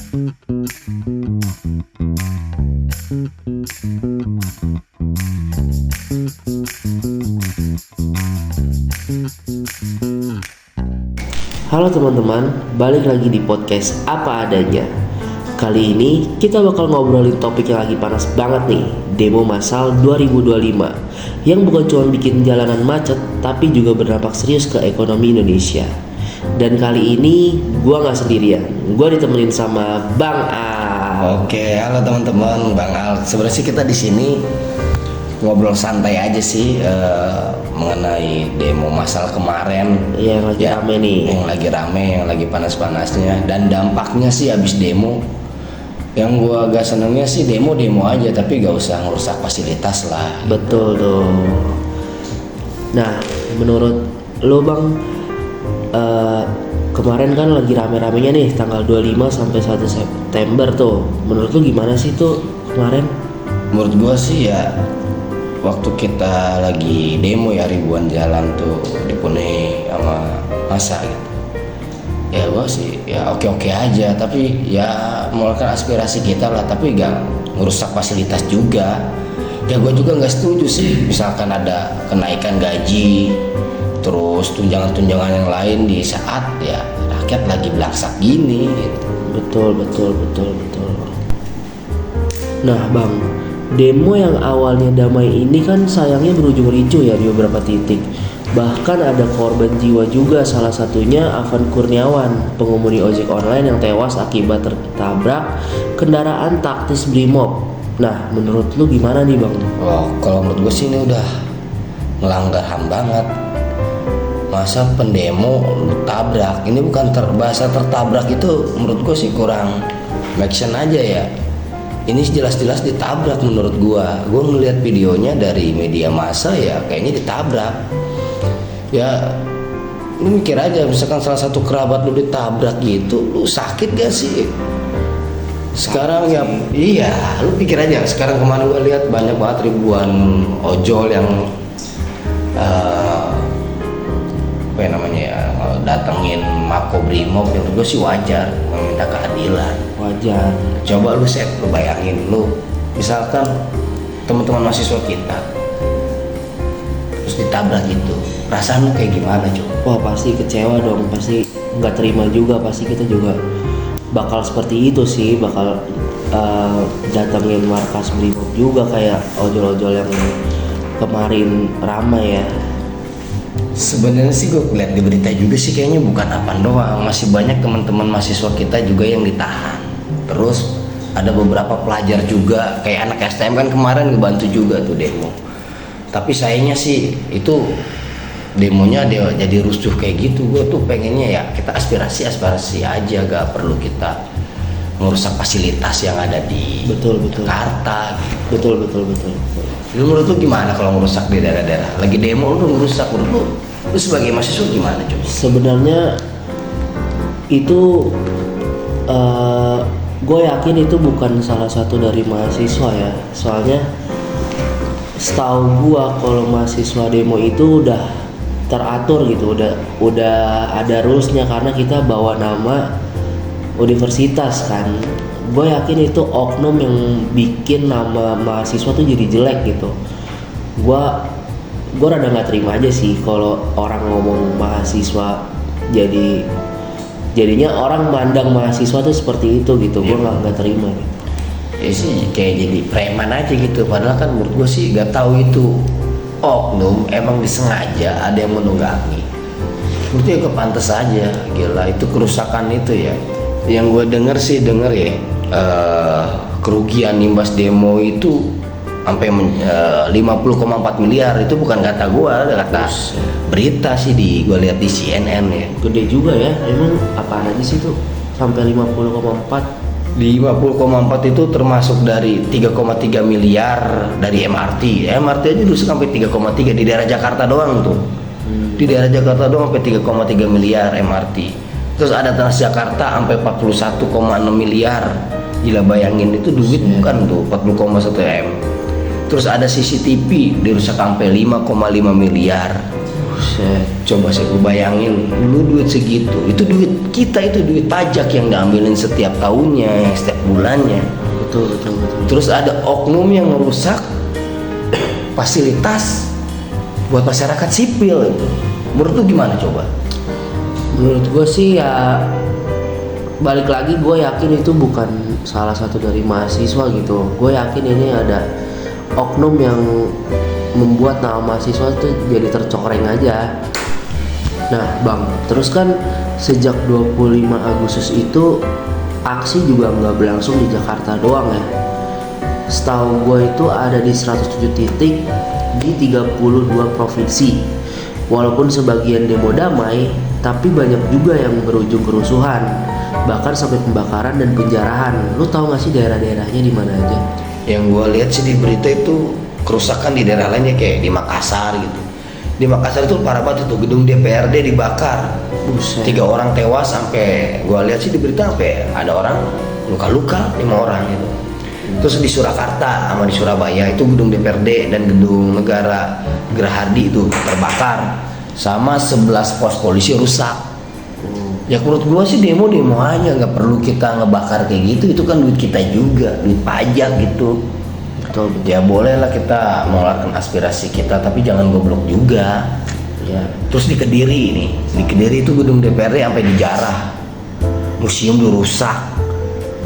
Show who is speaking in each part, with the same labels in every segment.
Speaker 1: Halo teman-teman, balik lagi di podcast Apa Adanya. Kali ini kita bakal ngobrolin topik yang lagi panas banget nih, demo massal 2025, yang bukan cuma bikin jalanan macet, tapi juga berdampak serius ke ekonomi Indonesia. Dan kali ini gua nggak sendirian, gua ditemenin sama Bang Al.
Speaker 2: Oke, halo teman-teman, Bang Al. Sebenarnya sih kita di sini ngobrol santai aja sih mengenai demo massal kemarin
Speaker 1: Yang lagi rame nih.
Speaker 2: yang lagi panas-panasnya, dan dampaknya sih abis demo. Yang gua agak senengnya sih demo aja, tapi gak usah ngerusak fasilitas lah.
Speaker 1: Betul tuh. Nah, menurut lo Bang, kemarin kan lagi rame-ramenya nih tanggal 25 sampai 1 September tuh. Menurut lo gimana sih tuh kemarin?
Speaker 2: Menurut gua sih ya, waktu kita lagi demo ya, ribuan jalan tuh dipenuhi sama massa gitu. Ya gua sih ya oke-oke aja, tapi ya mengeluarkan aspirasi kita lah, tapi gak ngerusak fasilitas juga. Ya gua juga nggak setuju sih misalkan ada kenaikan gaji, terus tunjangan-tunjangan yang lain di saat ya rakyat lagi belangsak gini gitu.
Speaker 1: Betul. Nah Bang, demo yang awalnya damai ini kan sayangnya berujung ricuh ya di beberapa titik. Bahkan ada korban jiwa juga, salah satunya Afan Kurniawan, pengemudi ojek online yang tewas akibat tertabrak kendaraan taktis Brimob. Nah, menurut lu gimana nih Bang?
Speaker 2: Oh, kalau menurut gue sih ini udah melanggar HAM banget. Masa pendemo lu tabrak? Ini bukan bahasa tertabrak itu menurut gue sih kurang make sense aja ya. Ini jelas-jelas ditabrak menurut gua ngelihat videonya dari media massa ya kayaknya ditabrak. Ya lu mikir aja, misalkan salah satu kerabat lu ditabrak gitu, lu sakit gak sih? Sekarang ya iya, lu pikir aja, sekarang kemarin gua lihat banyak banget ribuan ojol yang apa ya namanya ya, datengin Makobrimob. Yang gue sih wajar meminta keadilan,
Speaker 1: Wajar.
Speaker 2: Coba lu bayangin, lu misalkan teman-teman mahasiswa kita terus ditabrak gitu, perasaan lu kayak gimana coba?
Speaker 1: Wah pasti kecewa dong, pasti nggak terima juga, pasti kita juga bakal seperti itu sih, bakal datengin markas Brimob juga kayak ojol-ojol yang kemarin ramai ya.
Speaker 2: Sebenarnya sih gue lihat di berita juga sih kayaknya bukan Apan doang, masih banyak teman-teman mahasiswa kita juga yang ditahan. Terus ada beberapa pelajar juga, kayak anak STM kan kemarin ngebantu juga tuh demo. Tapi sayangnya sih itu demonya dia jadi rusuh kayak gitu. Gue tuh pengennya ya kita aspirasi aja, gak perlu kita merusak fasilitas yang ada di Jakarta gitu. Betul. Lu menurut lu gimana kalau ngerusak di daerah-daerah? Lagi demo lu ngerusak, menurut lu sebagai mahasiswa gimana coba?
Speaker 1: Sebenarnya itu gue yakin itu bukan salah satu dari mahasiswa ya. Soalnya setahu gue kalau mahasiswa demo itu udah teratur gitu, udah ada rulesnya, karena kita bawa nama universitas kan. Gue yakin itu oknum yang bikin nama mahasiswa tuh jadi jelek gitu. Gue rada nggak terima aja sih kalau orang ngomong mahasiswa jadinya orang mandang mahasiswa tuh seperti itu gitu. Gue nggak terima gitu.
Speaker 2: Ya sih kayak jadi preman aja gitu. Padahal kan menurut gue sih gak tahu itu oknum emang disengaja ada yang menunggangi. Menurut gue kepantes aja, gila itu kerusakan itu ya. Yang gue denger ya, kerugian imbas demo itu sampai 50,4 miliar. Itu bukan kata gue, kata berita sih gue lihat di CNN ya.
Speaker 1: Gede juga ya, emang apaan aja sih tuh sampai 50,4?
Speaker 2: Di 50,4 itu termasuk dari 3,3 miliar dari MRT aja dulu sampai 3,3 di daerah Jakarta doang tuh. Di daerah Jakarta doang sampai 3,3 miliar MRT. Terus ada Transjakarta sampai 41,6 miliar. Gila, bayangin itu duit bukan tuh, 40,1 M. Terus ada CCTV dirusak sampai 5,5 miliar.
Speaker 1: Buset.
Speaker 2: Coba saya gue bayangin, dulu duit segitu, itu duit kita, itu duit pajak yang diambilin setiap tahunnya, setiap bulannya.
Speaker 1: Betul.
Speaker 2: Terus ada oknum yang merusak fasilitas buat masyarakat sipil. Menurut lu gimana coba?
Speaker 1: Menurut gue sih ya balik lagi, gue yakin itu bukan salah satu dari mahasiswa gitu. Gue yakin ini ada oknum yang membuat nama mahasiswa itu jadi tercoreng aja. Nah bang, terus kan sejak 25 Agustus itu aksi juga nggak berlangsung di Jakarta doang ya. Setahu gue itu ada di 107 titik di 32 provinsi. Walaupun sebagian demo damai, tapi banyak juga yang berujung kerusuhan, bahkan sampai pembakaran dan penjarahan. Lu tahu nggak sih daerah-daerahnya di mana aja?
Speaker 2: Yang gue lihat sih di berita itu kerusakan di daerah lainnya, kayak di Makassar gitu. Di Makassar itu parah banget, itu gedung DPRD dibakar.
Speaker 1: Buset.
Speaker 2: 3 orang tewas, sampai gue lihat sih di berita sampai ada orang luka-luka 5 orang gitu. Terus di Surakarta sama di Surabaya itu gedung DPRD dan gedung negara Gerahardi itu terbakar, sama 11 pos polisi rusak. Ya menurut gua sih demo aja, nggak perlu kita ngebakar kayak gitu. Itu kan duit kita juga, duit pajak gitu.
Speaker 1: Betul.
Speaker 2: Ya bolehlah kita mengeluarkan aspirasi kita, tapi jangan goblok juga.
Speaker 1: Ya.
Speaker 2: Terus di Kediri nih, di Kediri itu gedung DPRD sampai dijarah, museum dirusak,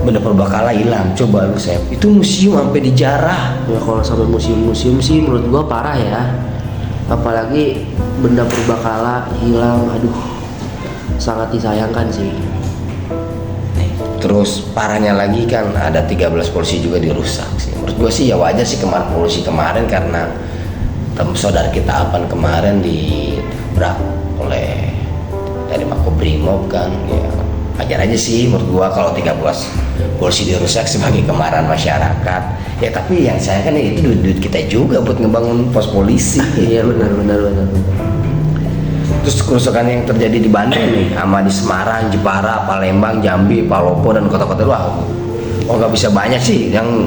Speaker 2: benda purbakala hilang. Coba lu Sep, itu museum sampai dijarah.
Speaker 1: Ya kalau sampai museum sih menurut gua parah ya. Apalagi benda purbakala hilang, aduh, sangat disayangkan sih.
Speaker 2: Terus parahnya lagi kan ada 13 polisi juga dirusak sih. Menurut gue sih ya wajar sih polisi kemarin, karena saudara kita Apan kemarin ditabrak oleh dari Makobrimob kan. Ya wajar aja sih menurut gua kalau 13 polisi dirusak sebagai kemarahan masyarakat. Ya tapi yang saya kan itu duit kita juga buat ngebangun pos polisi.
Speaker 1: Iya benar.
Speaker 2: Terus kerusakan yang terjadi di Bandung nih, sama di Semarang, Jepara, Palembang, Jambi, Palopo, dan kota-kota luar. Oh nggak bisa banyak sih yang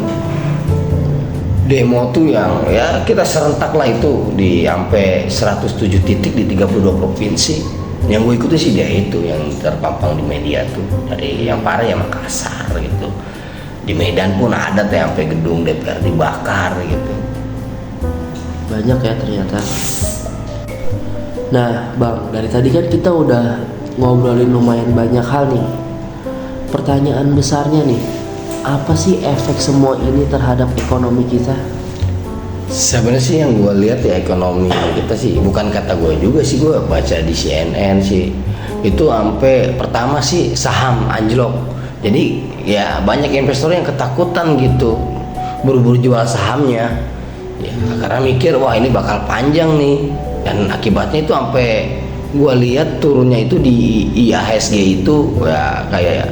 Speaker 2: demo tuh, yang ya kita serentak lah itu di sampai 107 titik di 32 provinsi. Yang gue ikuti sih dia itu yang terpampang di media tuh, dari yang parah ya Makassar gitu. Di Medan pun ada tuh sampai gedung DPR dibakar gitu.
Speaker 1: Banyak ya ternyata. Nah bang, dari tadi kan kita udah ngobrolin lumayan banyak hal nih. Pertanyaan besarnya nih, apa sih efek semua ini terhadap ekonomi kita?
Speaker 2: Sebenarnya sih yang gue lihat ya ekonomi kita sih, bukan kata gue juga sih, gue baca di CNN sih, itu sampai pertama sih saham anjlok. Jadi ya banyak investor yang ketakutan gitu, buru-buru jual sahamnya ya, karena mikir wah ini bakal panjang nih. Dan akibatnya itu sampai gue lihat turunnya itu di IHSG itu ya, kayak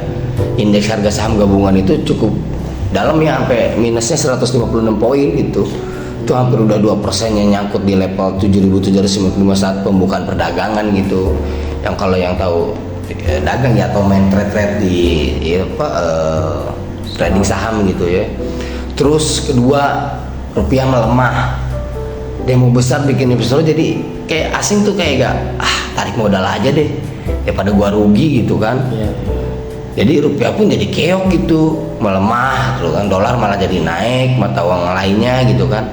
Speaker 2: indeks harga saham gabungan itu cukup dalam ya, sampai minusnya 156 poin gitu. Itu hampir udah 2% yang nyangkut di level 7.751 saat pembukaan perdagangan gitu. Yang kalau yang tahu dagang ya atau main trade di trading saham gitu ya. Terus kedua, rupiah melemah. Demo besar bikin investor jadi kayak asing tuh kayak gak tarik modal aja deh daripada gua rugi gitu kan. Jadi rupiah pun jadi keok gitu, melemah. Terus kan dolar malah jadi naik, mata uang lainnya gitu kan.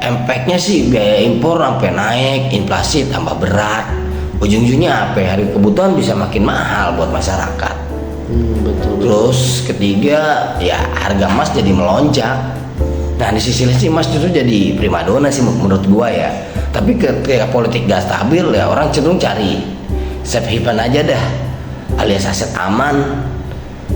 Speaker 2: Impactnya sih biaya impor sampai naik, inflasi tambah berat. Ujung-ujungnya apa? Hari kebutuhan bisa makin mahal buat masyarakat.
Speaker 1: Betul.
Speaker 2: Terus ketiga ya harga emas jadi melonjak. Nah di sisi lain sih emas justru jadi primadona sih menurut gua ya. Tapi ketika politik gak stabil ya orang cenderung cari safe haven aja dah, alias aset aman,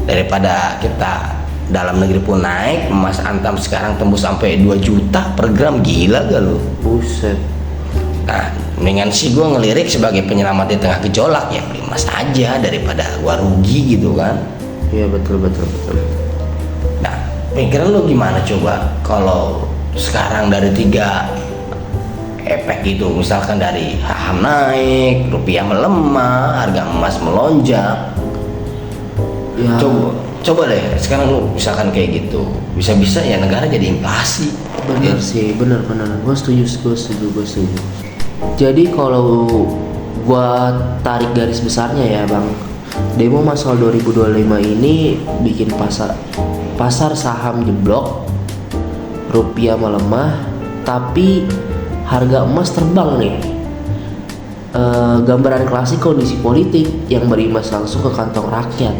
Speaker 2: daripada kita dalam negeri pun naik. Emas antam sekarang tembus sampai 2 juta per gram, gila gak lu?
Speaker 1: Buset.
Speaker 2: Nah mendingan sih gua ngelirik sebagai penyelamat di tengah gejolak ya beli emas aja daripada gua rugi gitu kan.
Speaker 1: Iya betul.
Speaker 2: Nah, pikiran lu gimana coba kalau sekarang dari 3 efek itu, misalkan dari saham naik, rupiah melemah, harga emas melonjak.
Speaker 1: Ya.
Speaker 2: Coba deh sekarang lu misalkan kayak gitu, bisa-bisa ya negara jadi inflasi.
Speaker 1: Bener
Speaker 2: Ya.
Speaker 1: sih, bener. Gue setuju. Jadi kalau gua tarik garis besarnya ya bang, demo massal 2025 ini bikin pasar saham jeblok, rupiah melemah, tapi harga emas terbang nih. Gambaran klasik kondisi politik yang berimbas langsung ke kantong rakyat.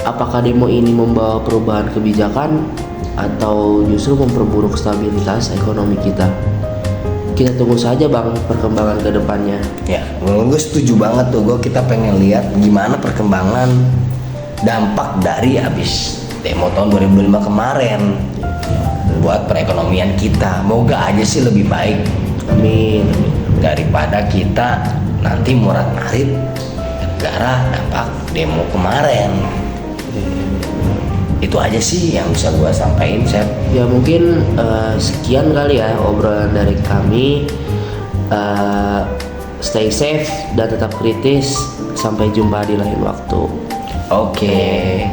Speaker 1: Apakah demo ini membawa perubahan kebijakan atau justru memperburuk stabilitas ekonomi kita? Kita tunggu saja bang perkembangan ke depannya.
Speaker 2: Ya, gue setuju banget tuh. Kita pengen lihat gimana perkembangan dampak dari abis demo tahun 2025 kemarin buat perekonomian kita. Moga aja sih lebih baik.
Speaker 1: Amin.
Speaker 2: Daripada kita nanti murat-marit gara dampak demo kemarin. Itu aja sih yang bisa gue sampaikan, Sep.
Speaker 1: Ya mungkin sekian kali ya obrolan dari kami. Stay safe dan tetap kritis. Sampai jumpa di lain waktu.
Speaker 2: Oke.